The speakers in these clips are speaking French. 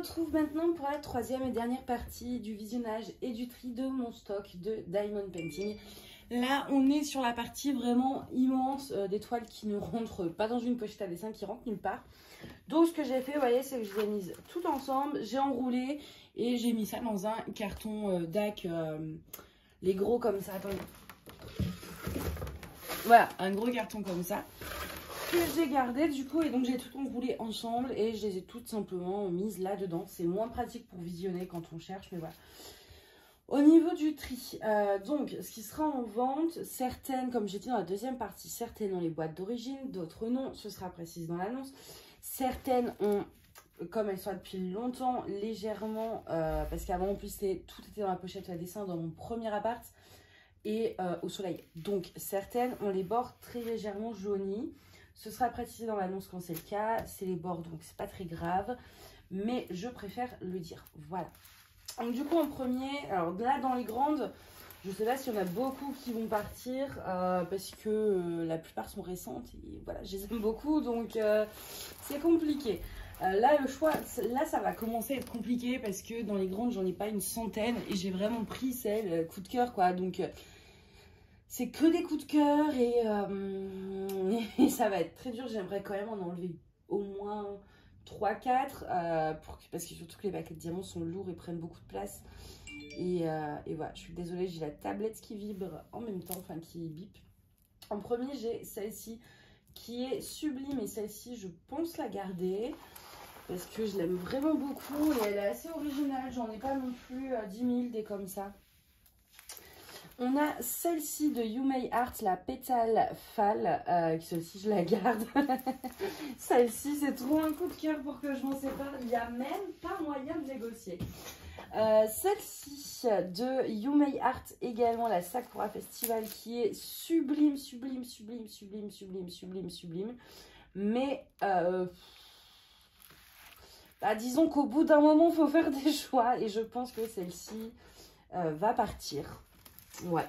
retrouve maintenant pour la troisième et dernière partie du visionnage et du tri de mon stock de Diamond Painting. Là, on est sur la partie vraiment immense des toiles qui ne rentrent pas dans une pochette à dessin, qui rentrent nulle part. Donc, ce que j'ai fait, vous voyez, c'est que je les ai mises toutes ensemble, j'ai enroulé et j'ai mis ça dans un carton DAC, les gros comme ça. Attendez. Voilà, un gros carton comme ça que j'ai gardé du coup, et donc j'ai tout enroulé ensemble et je les ai toutes simplement mises là-dedans. C'est moins pratique pour visionner quand on cherche, mais voilà. Au niveau du tri, donc ce qui sera en vente, certaines, comme j'ai dit dans la deuxième partie, certaines ont les boîtes d'origine, d'autres non, ce sera précisé dans l'annonce. Certaines ont, comme elles sont là depuis longtemps, légèrement, parce qu'avant en plus tout était dans la pochette à dessin dans mon premier appart et au soleil. Donc certaines ont les bords très légèrement jaunis. Ce sera précisé dans l'annonce quand c'est le cas. C'est les bords, donc c'est pas très grave. Mais je préfère le dire. Voilà. Donc du coup, en premier, alors là, dans les grandes, je sais pas s'il y en a beaucoup qui vont partir. Parce que la plupart sont récentes. Et voilà, je les aime beaucoup. Donc c'est compliqué. Là, le choix, là, ça va commencer à être compliqué. Parce que dans les grandes, j'en ai pas une centaine. Et j'ai vraiment pris celle coup de cœur, quoi. Donc... c'est que des coups de cœur et ça va être très dur. J'aimerais quand même en enlever au moins 3-4 parce que surtout que les paquets de diamants sont lourds et prennent beaucoup de place. Et voilà, je suis désolée, j'ai la tablette qui vibre en même temps, enfin qui bip. En premier, j'ai celle-ci qui est sublime et celle-ci, je pense la garder parce que je l'aime vraiment beaucoup et elle est assez originale. J'en ai pas non plus 10 000 des comme ça. On a celle-ci de You May Art, la pétale Fall, celle-ci je la garde. Celle-ci c'est trop un coup de cœur pour que je m'en sépare, il n'y a même pas moyen de négocier. Celle-ci de You May Art également, la Sakura Festival, qui est sublime, sublime, sublime, sublime, sublime, sublime, sublime. Mais disons qu'au bout d'un moment il faut faire des choix et je pense que celle-ci va partir. Ouais.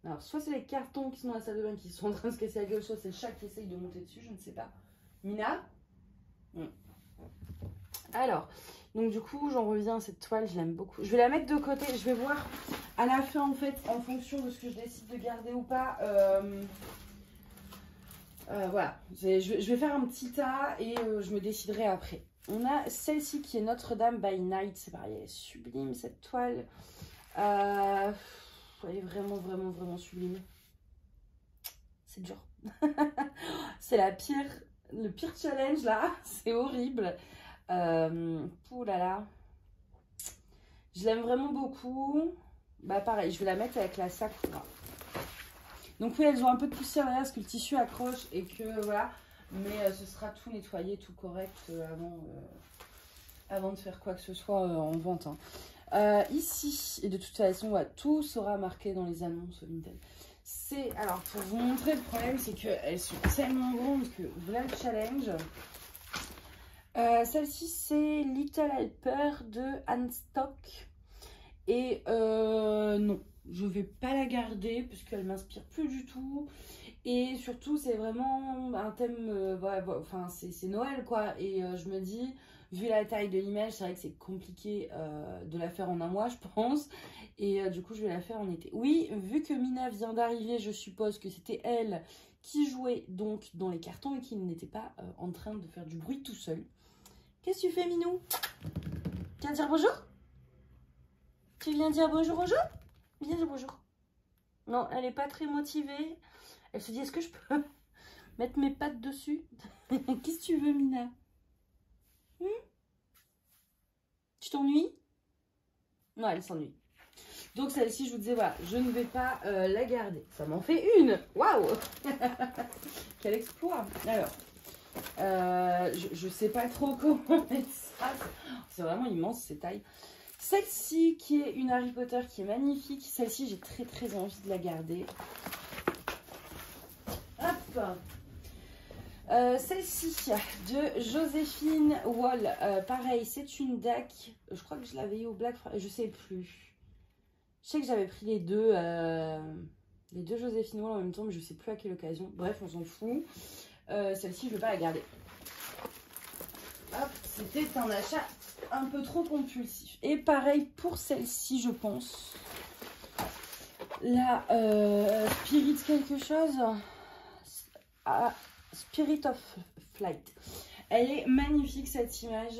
Alors, soit c'est les cartons qui sont dans la salle de bain qui sont en train de se casser la gueule, soit c'est le chat qui essaye de monter dessus, je ne sais pas. Mina Alors, donc du coup, j'en reviens à cette toile, je l'aime beaucoup. Je vais la mettre de côté, je vais voir à la fin, en fait, en fonction de ce que je décide de garder ou pas. Voilà, je vais faire un petit tas et je me déciderai après. On a celle-ci qui est Notre-Dame by Night. C'est pareil, elle est sublime cette toile. Elle est vraiment, vraiment, vraiment sublime. C'est dur. C'est le pire challenge là. C'est horrible. Ouh là là. Je l'aime vraiment beaucoup. Bah pareil, je vais la mettre avec la Sakura. Donc oui, elles ont un peu de poussière derrière parce que le tissu accroche et que voilà. Mais ce sera tout nettoyé, tout correct avant de faire quoi que ce soit en vente. Hein. Ici, et de toute façon, voilà, tout sera marqué dans les annonces Vinted. Alors, pour vous montrer, le problème, c'est qu'elles sont tellement grandes que voilà le challenge. Celle-ci, c'est Little Helper de Anne Stock. Et non, je vais pas la garder parce qu'elle m'inspire plus du tout. Et surtout, c'est vraiment un thème, enfin, c'est Noël, quoi. Et je me dis, vu la taille de l'image, c'est vrai que c'est compliqué de la faire en un mois, je pense. Et du coup, je vais la faire en été. Oui, vu que Mina vient d'arriver, je suppose que c'était elle qui jouait donc dans les cartons et qui n'était pas en train de faire du bruit tout seul. Qu'est-ce que tu fais, Minou? Tu viens dire bonjour? Tu viens dire bonjour, bonjour? Viens dire bonjour. Non, elle n'est pas très motivée. Elle se dit, est-ce que je peux mettre mes pattes dessus? Qu'est-ce que tu veux, Mina? Tu t'ennuies? Non, elle s'ennuie. Donc celle-ci, je vous disais, voilà, je ne vais pas la garder. Ça m'en fait une. Waouh. Quel exploit. Alors, je sais pas trop comment mettre ça. C'est vraiment immense, ces tailles. Celle-ci, qui est une Harry Potter, qui est magnifique. Celle-ci, j'ai très très envie de la garder. Hop. Celle-ci de Joséphine Wall, pareil, c'est une DAC. Je crois que je l'avais eu au Black Friday, je sais plus. Je sais que j'avais pris les deux Joséphine Wall en même temps, mais je sais plus à quelle occasion. Bref, on s'en fout. Celle-ci, je ne vais pas la garder. c'était un achat un peu trop compulsif. Et pareil pour celle-ci, je pense. La Spirit quelque chose. Spirit of Flight. Elle est magnifique cette image.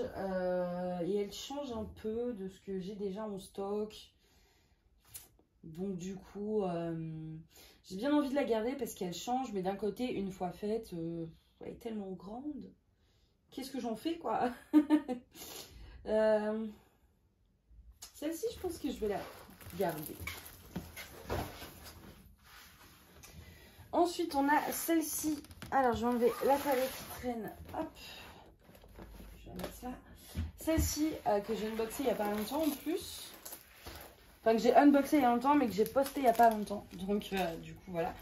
Et elle change un peu de ce que j'ai déjà en stock. Donc du coup, j'ai bien envie de la garder parce qu'elle change. Mais d'un côté, une fois faite, elle est tellement grande. Qu'est-ce que j'en fais, quoi? Celle-ci, je pense que je vais la garder. Ensuite, on a celle-ci. Alors, je vais enlever la palette qui traîne. Hop. Je vais mettre ça. Celle-ci, que j'ai unboxée il n'y a pas longtemps en plus. Enfin, que j'ai unboxé il y a longtemps, mais que j'ai posté il n'y a pas longtemps. Donc, du coup, voilà.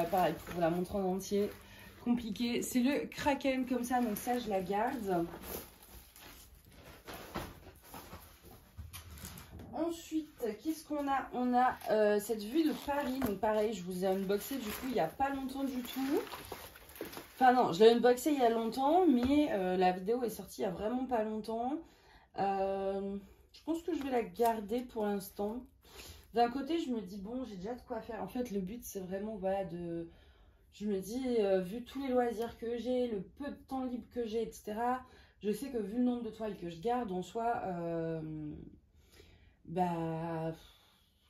Pareil, pour vous la montrer en entier. Compliqué. C'est le Kraken comme ça, donc ça, je la garde. Ensuite, qu'est-ce qu'on a? On a cette vue de Paris. Donc pareil, je vous ai unboxé du coup il n'y a pas longtemps du tout. Enfin non, je l'ai unboxé il y a longtemps, mais la vidéo est sortie il n'y a vraiment pas longtemps. Je pense que je vais la garder pour l'instant. D'un côté, je me dis bon, j'ai déjà de quoi faire. En fait, le but c'est vraiment voilà de... Je me dis, vu tous les loisirs que j'ai, le peu de temps libre que j'ai, etc. Je sais que vu le nombre de toiles que je garde en soi... bah,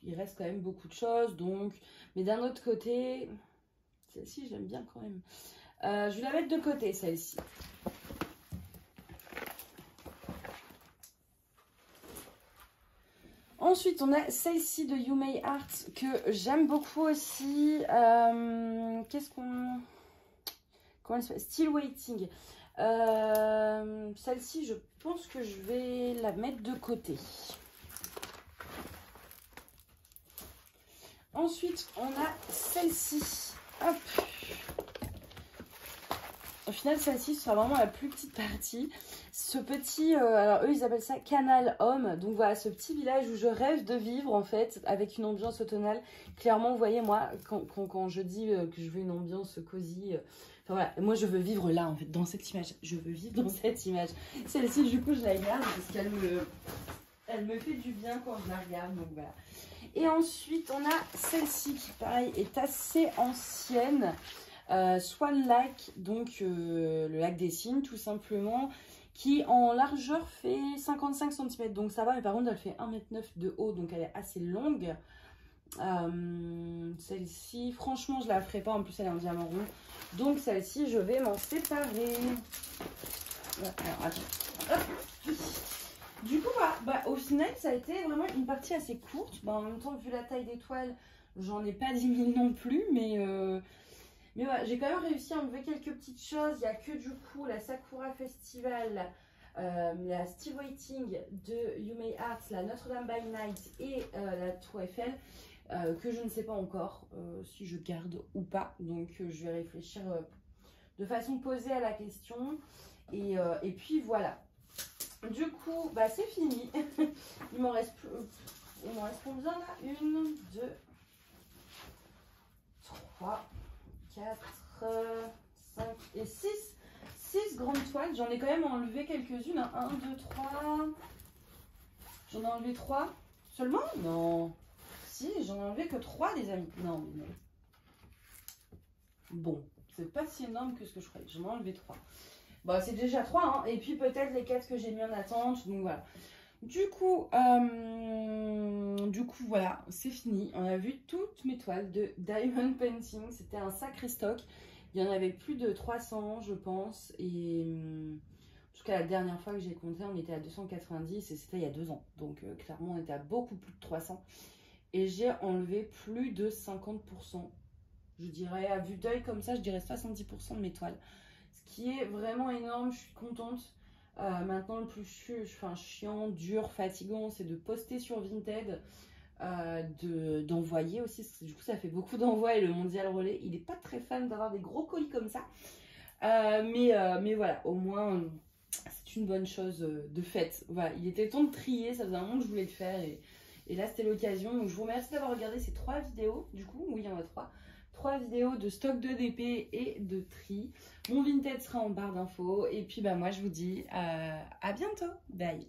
il reste quand même beaucoup de choses, donc, mais d'un autre côté, celle-ci, j'aime bien quand même. Je vais la mettre de côté, celle-ci. Ensuite, on a celle-ci de You May Art, que j'aime beaucoup aussi. Qu'est-ce qu'on... Comment elle s'appelle? Still Waiting. Celle-ci, je pense que je vais la mettre de côté. Ensuite, on a celle-ci. Hop. Au final, celle-ci sera vraiment la plus petite partie. Ce petit, alors eux, ils appellent ça Canal Homme. Donc voilà, ce petit village où je rêve de vivre, en fait, avec une ambiance automnale. Clairement, vous voyez, moi, quand je dis que je veux une ambiance cosy... enfin voilà, moi, je veux vivre là, en fait, dans cette image. Je veux vivre dans cette image. Celle-ci, du coup, je la garde parce qu'elle me fait du bien quand je la regarde. Donc voilà. Et ensuite, on a celle-ci qui, pareil, est assez ancienne. Swan Lake, donc le lac des cygnes, tout simplement, qui en largeur fait 55 cm. Donc ça va, mais par contre, elle fait 1,9 m de haut, donc elle est assez longue. Celle-ci, franchement, je la ferai pas. En plus, elle est en diamant rond. Donc celle-ci, je vais m'en séparer. Alors, attends. Hop. Du coup, au final, ça a été vraiment une partie assez courte. En même temps, vu la taille des toiles, j'en ai pas 10 000 non plus. Mais voilà, j'ai quand même réussi à enlever quelques petites choses. Il n'y a que du coup la Sakura Festival, la Still Waiting de You May Art, la Notre-Dame by Night et la Tour Eiffel, que je ne sais pas encore si je garde ou pas. Donc, je vais réfléchir de façon posée à la question. Et puis, voilà. Du coup, c'est fini. Il m'en reste combien là? 1, 2, 3, 4, 5 et 6. 6 grandes toiles. J'en ai quand même enlevé quelques-unes. 1, 2, 3. J'en ai enlevé 3. Seulement? Non. Si, j'en ai enlevé que 3, les amis. Non, mais... Bon, c'est pas si énorme que ce que je croyais. J'en ai enlevé 3. Bon, c'est déjà 3, hein. Et puis peut-être les 4 que j'ai mis en attente. Donc voilà. Du coup, voilà, c'est fini. On a vu toutes mes toiles de Diamond Painting. C'était un sacré stock. Il y en avait plus de 300, je pense. Et jusqu'à la dernière fois que j'ai compté, on était à 290 et c'était il y a 2 ans. Donc clairement, on était à beaucoup plus de 300. Et j'ai enlevé plus de 50%. Je dirais, à vue d'œil comme ça, je dirais 70% de mes toiles. Ce qui est vraiment énorme, je suis contente. Maintenant, le plus chiant, dur, fatigant, c'est de poster sur Vinted, d'envoyer aussi. Du coup, ça fait beaucoup d'envois et le Mondial Relais, il n'est pas très fan d'avoir des gros colis comme ça. Mais voilà, au moins, c'est une bonne chose de fait. Voilà, il était temps de trier, ça faisait un moment que je voulais le faire et là, c'était l'occasion. Donc, je vous remercie d'avoir regardé ces 3 vidéos. Du coup, oui, il y en a 3. 3 vidéos de stock de DP et de tri. Mon Vinted sera en barre d'infos. Et puis bah moi je vous dis à bientôt. Bye.